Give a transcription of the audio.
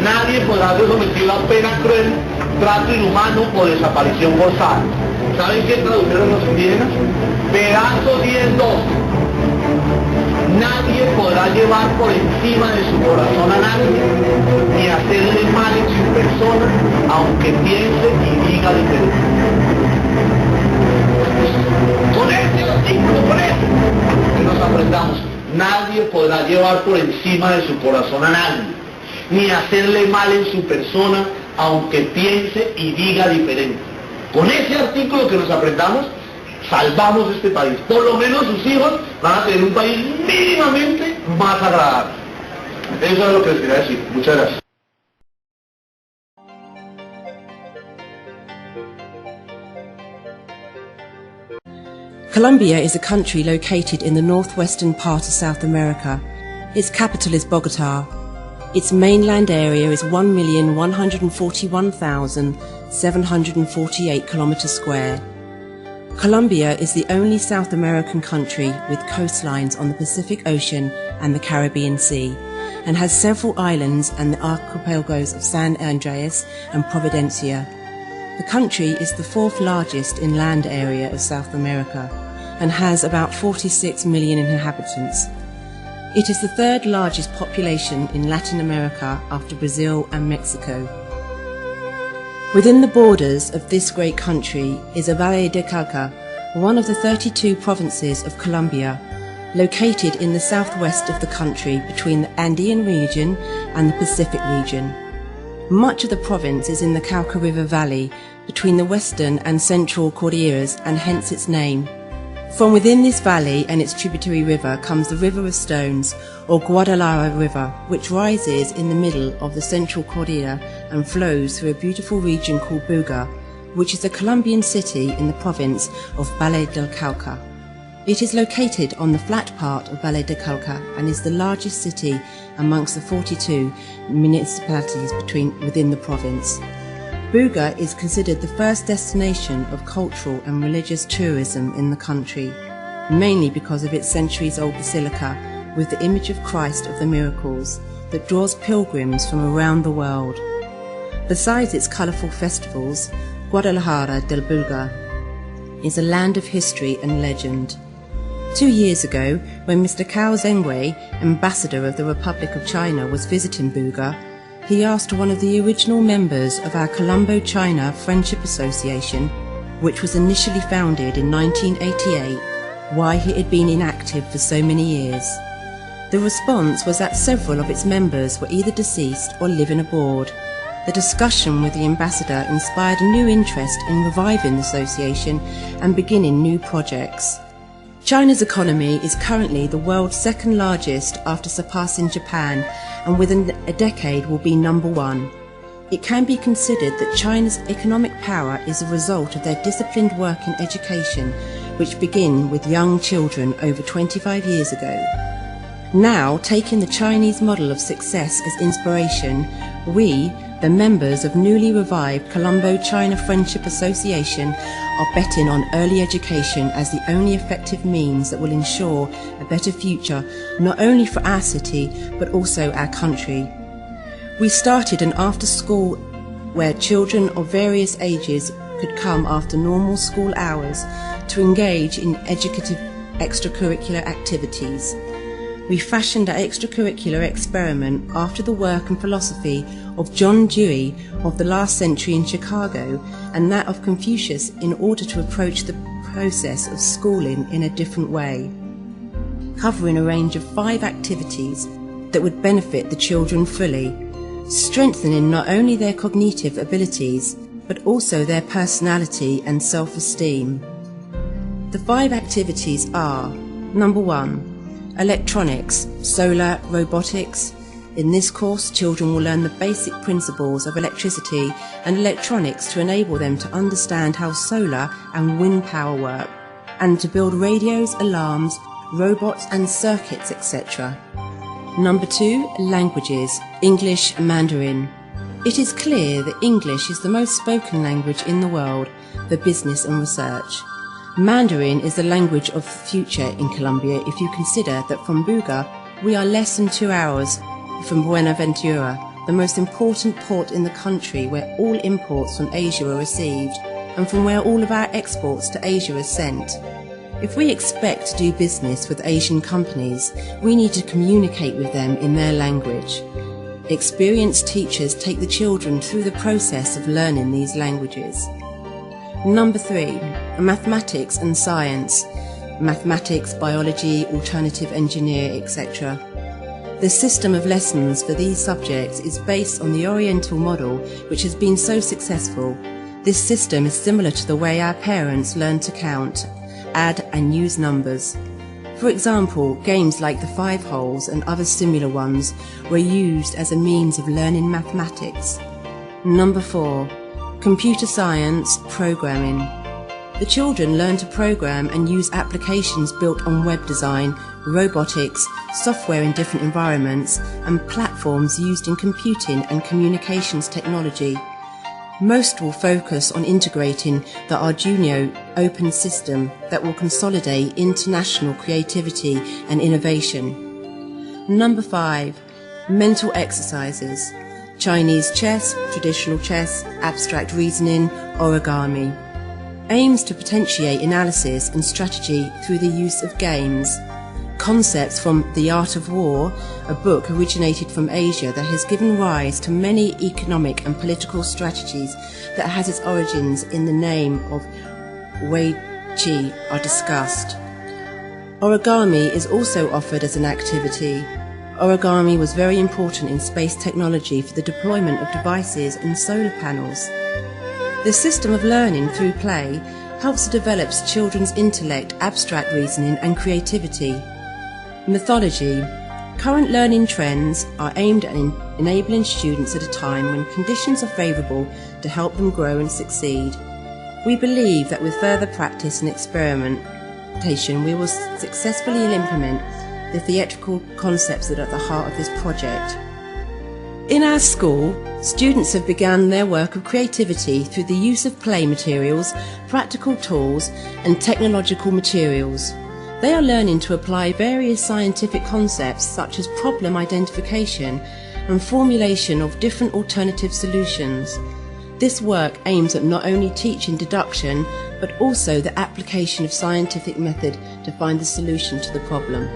nadie podrá ser sometido a pena cruel, trato inhumano o desaparición forzada. ¿Saben qué tradujeron los indígenas? Pedazo 10.2. Nadie podrá llevar por encima de su corazón a nadie, ni hacerle mal en su persona, aunque piense y diga diferente. Con este artículo, con este, que nos aprendamos, nadie podrá llevar por encima de su corazón a nadie, ni hacerle mal en su persona, aunque piense y diga diferente. Con ese artículo que nos aprendamos, salvamos este país. Por lo menos sus hijos van a tener un país mínimamente más agradable. Eso es lo que les quería decir. Muchas gracias. Colombia is a country located in the northwestern part of South America. Its capital is Bogotá. Its mainland area is 1,141,748 kilometers square. Colombia is the only South American country with coastlines on the Pacific Ocean and the Caribbean Sea, and has several islands and the archipelagos of San Andreas and Providencia. The country is the fourth largest in land area of South America and has about 46 million inhabitants. It is the third largest population in Latin America after Brazil and Mexico. Within the borders of this great country is a Valle de Cauca, one of the 32 provinces of Colombia, located in the southwest of the country between the Andean region and the Pacific region. Much of the province is in the Cauca River Valley between the western and central Cordilleras, and hence its name. From within this valley and its tributary river comes the River of Stones, or Guadalajara River, which rises in the middle of the central Cordillera and flows through a beautiful region called Buga, which is a Colombian city in the province of Valle del Cauca. It is located on the flat part of Valle del Cauca and is the largest city amongst the 42 municipalities within the province. Buga is considered the first destination of cultural and religious tourism in the country, mainly because of its centuries-old basilica with the image of Christ of the Miracles that draws pilgrims from around the world. Besides its colourful festivals, Guadalajara del Buga is a land of history and legend. 2 years ago, when Mr. Cao Zhengwei, ambassador of the Republic of China, was visiting Buga, he asked one of the original members of our Colombo-China Friendship Association, which was initially founded in 1988, why he had been inactive for so many years. The response was that several of its members were either deceased or living abroad. The discussion with the ambassador inspired a new interest in reviving the association and beginning new projects. China's economy is currently the world's second largest after surpassing Japan, and within a decade will be number one. It can be considered that China's economic power is a result of their disciplined work in education, which began with young children over 25 years ago. Now, taking the Chinese model of success as inspiration, we, the members of newly revived Colombo-China Friendship Association, are betting on early education as the only effective means that will ensure a better future not only for our city but also our country. We started an after-school where children of various ages could come after normal school hours to engage in educative extracurricular activities. We fashioned our extracurricular experiment after the work and philosophy of John Dewey of the last century in Chicago and that of Confucius in order to approach the process of schooling in a different way, covering a range of 5 activities that would benefit the children fully, strengthening not only their cognitive abilities but also their personality and self-esteem. The 5 activities are: number 1, electronics, solar, robotics. In this course, children will learn the basic principles of electricity and electronics to enable them to understand how solar and wind power work, and to build radios, alarms, robots and circuits, etc. Number 2, languages, English and Mandarin. It is clear that English is the most spoken language in the world for business and research. Mandarin is the language of the future in Colombia if you consider that from Buga we are less than 2 hours from Buenaventura, the most important port in the country where all imports from Asia are received and from where all of our exports to Asia are sent. If we expect to do business with Asian companies, we need to communicate with them in their language. Experienced teachers take the children through the process of learning these languages. Number 3, mathematics and science. Mathematics, biology, alternative engineer, etc. The system of lessons for these subjects is based on the Oriental model, which has been so successful. This system is similar to the way our parents learned to count, add and use numbers. For example, games like the 5 holes and other similar ones were used as a means of learning mathematics. Number 4, computer science, programming. The children learn to program and use applications built on web design, robotics, software in different environments, and platforms used in computing and communications technology. Most will focus on integrating the Arduino open system that will consolidate international creativity and innovation. Number 5, mental exercises. Chinese chess, traditional chess, abstract reasoning, origami. Aims to potentiate analysis and strategy through the use of games. Concepts from The Art of War, a book originated from Asia that has given rise to many economic and political strategies that has its origins in the name of Wei Qi, are discussed. Origami is also offered as an activity. Origami was very important in space technology for the deployment of devices and solar panels. The system of learning through play helps to develop children's intellect, abstract reasoning and creativity. Methodology. Current learning trends are aimed at enabling students at a time when conditions are favourable to help them grow and succeed. We believe that with further practice and experimentation we will successfully implement the theatrical concepts that are at the heart of this project. In our school, students have begun their work of creativity through the use of play materials, practical tools and technological materials. They are learning to apply various scientific concepts such as problem identification and formulation of different alternative solutions. This work aims at not only teaching deduction but also the application of scientific method to find the solution to the problem.